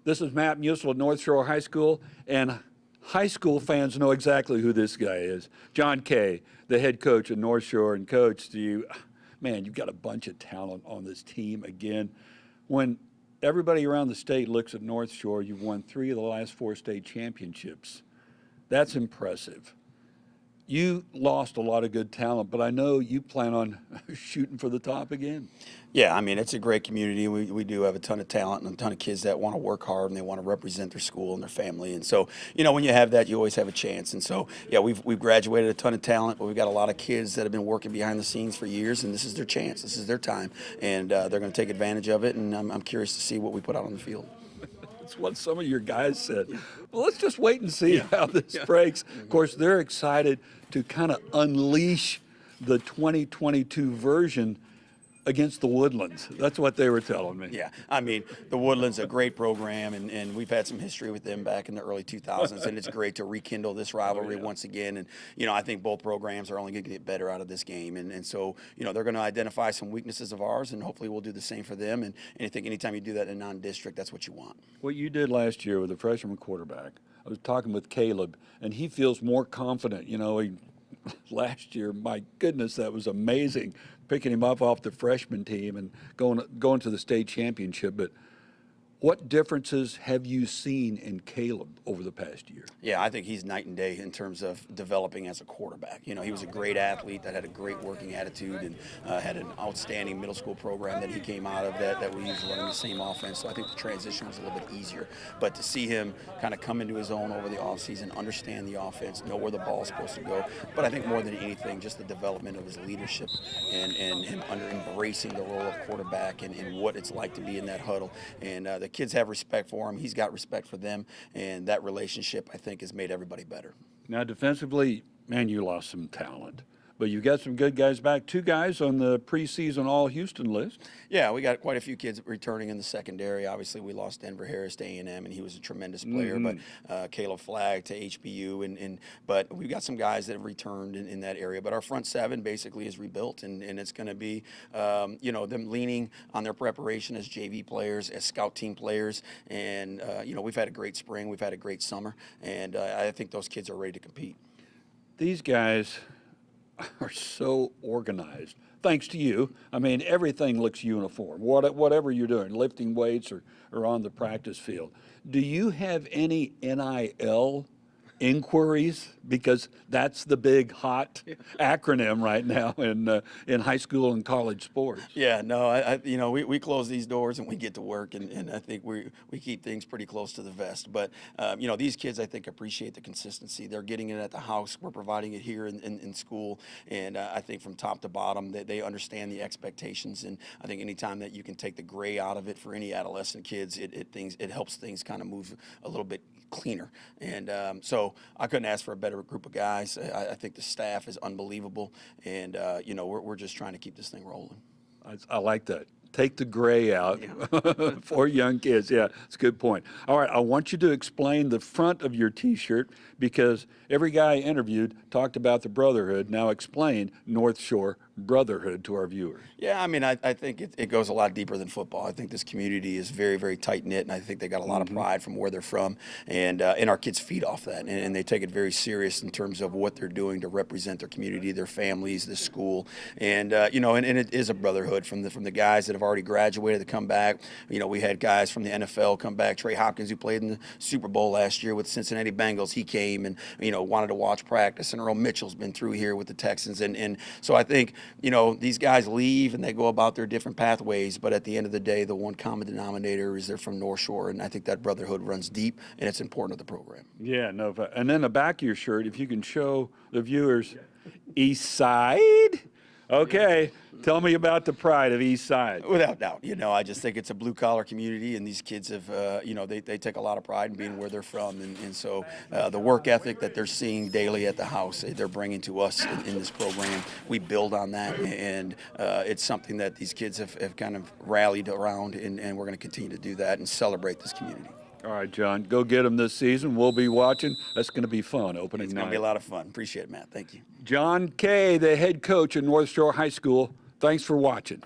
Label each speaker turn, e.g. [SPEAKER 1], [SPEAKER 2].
[SPEAKER 1] This is Matt Musel at North Shore High School, and high school fans know exactly who this guy is. John Kay, the head coach at North Shore. And Coach, you've got a bunch of talent on this team again. When everybody around the state looks at North Shore, you've won 3 of the last 4 state championships. That's impressive. You lost a lot of good talent, but I know you plan on shooting for the top again.
[SPEAKER 2] Yeah, I mean, it's a great community. We do have a ton of talent and a ton of kids that want to work hard and they want to represent their school and their family. And so, when you have that, you always have a chance. And so, yeah, we've graduated a ton of talent, but we've got a lot of kids that have been working behind the scenes for years, and this is their chance. This is their time, and they're going to take advantage of it. And I'm curious to see what we put out on the field.
[SPEAKER 1] That's what some of your guys said. Well, let's just wait and see how this breaks. Of course, they're excited to kind of unleash the 2022 version against the Woodlands. That's what they were telling me.
[SPEAKER 2] Yeah, I mean, the Woodlands a great program, and we've had some history with them back in the early 2000s, and it's great to rekindle this rivalry once again. And, I think both programs are only going to get better out of this game. And so, they're going to identify some weaknesses of ours, and hopefully we'll do the same for them. And I think anytime you do that in a non-district, that's what you want.
[SPEAKER 1] What you did last year with a freshman quarterback, I was talking with Caleb, and he feels more confident. Last year, my goodness, that was amazing, picking him up off the freshman team and going to the state championship. But what differences have you seen in Caleb over the past year?
[SPEAKER 2] Yeah, I think he's night and day in terms of developing as a quarterback. He was a great athlete that had a great working attitude and had an outstanding middle school program that he came out of that we used running the same offense. So I think the transition was a little bit easier. But to see him kind of come into his own over the offseason, understand the offense, know where the ball is supposed to go. But I think more than anything, just the development of his leadership and him embracing the role of quarterback and what it's like to be in that huddle. And the kids have respect for him. He's got respect for them. And that relationship, I think, has made everybody better.
[SPEAKER 1] Now, defensively, man, you lost some talent. But you got some good guys back. 2 guys on the preseason All-Houston list.
[SPEAKER 2] Yeah, we got quite a few kids returning in the secondary. Obviously, we lost Denver Harris to A&M, and he was a tremendous player. But Caleb Flagg to HBU, but we've got some guys that have returned in that area. But our front 7 basically is rebuilt, and it's going to be, them leaning on their preparation as JV players, as scout team players. And, we've had a great spring. We've had a great summer. And I think those kids are ready to compete.
[SPEAKER 1] These guys are so organized. Thanks to you. I mean, everything looks uniform, whatever you're doing, lifting weights or on the practice field. Do you have any NIL inquiries? Because that's the big hot acronym right now in high school and college sports.
[SPEAKER 2] Yeah, no, we close these doors and we get to work, and I think we keep things pretty close to the vest. But these kids, I think, appreciate the consistency. They're getting it at the house. We're providing it here in school, and I think from top to bottom they understand the expectations. And I think anytime that you can take the gray out of it for any adolescent kids, it helps things kind of move a little bit cleaner. And so I couldn't ask for a better group of guys. I think the staff is unbelievable, and we're just trying to keep this thing rolling.
[SPEAKER 1] I like that. Take the gray out for young kids. Yeah, it's a good point. All right, I want you to explain the front of your T-shirt, because every guy I interviewed talked about the brotherhood. Now explain North Shore brotherhood to our viewers.
[SPEAKER 2] Yeah, I mean, I think it goes a lot deeper than football. I think this community is very, very tight-knit, and I think they got a lot of pride from where they're from, and our kids feed off that, and they take it very serious in terms of what they're doing to represent their community, their families, the school, and it is a brotherhood from the guys that have already graduated to come back. We had guys from the NFL come back. Trey Hopkins, who played in the Super Bowl last year with Cincinnati Bengals, he came and wanted to watch practice. And Earl Mitchell's been through here with the Texans, and so I think these guys leave and they go about their different pathways, but at the end of the day, the one common denominator is they're from North Shore, and I think that brotherhood runs deep, and it's important to the program.
[SPEAKER 1] Yeah, no, and then the back of your shirt, if you can show the viewers, East Side. Okay, tell me about the pride of East Side.
[SPEAKER 2] Without doubt, I just think it's a blue-collar community, and these kids have, they take a lot of pride in being where they're from, and so the work ethic that they're seeing daily at the house, they're bringing to us in this program. We build on that, and it's something that these kids have kind of rallied around, and we're going to continue to do that and celebrate this community.
[SPEAKER 1] All right, John, go get them this season. We'll be watching. That's going to be fun, opening night.
[SPEAKER 2] It's going to be a lot of fun. Appreciate it, Matt. Thank you.
[SPEAKER 1] John Kay, the head coach at North Shore High School. Thanks for watching.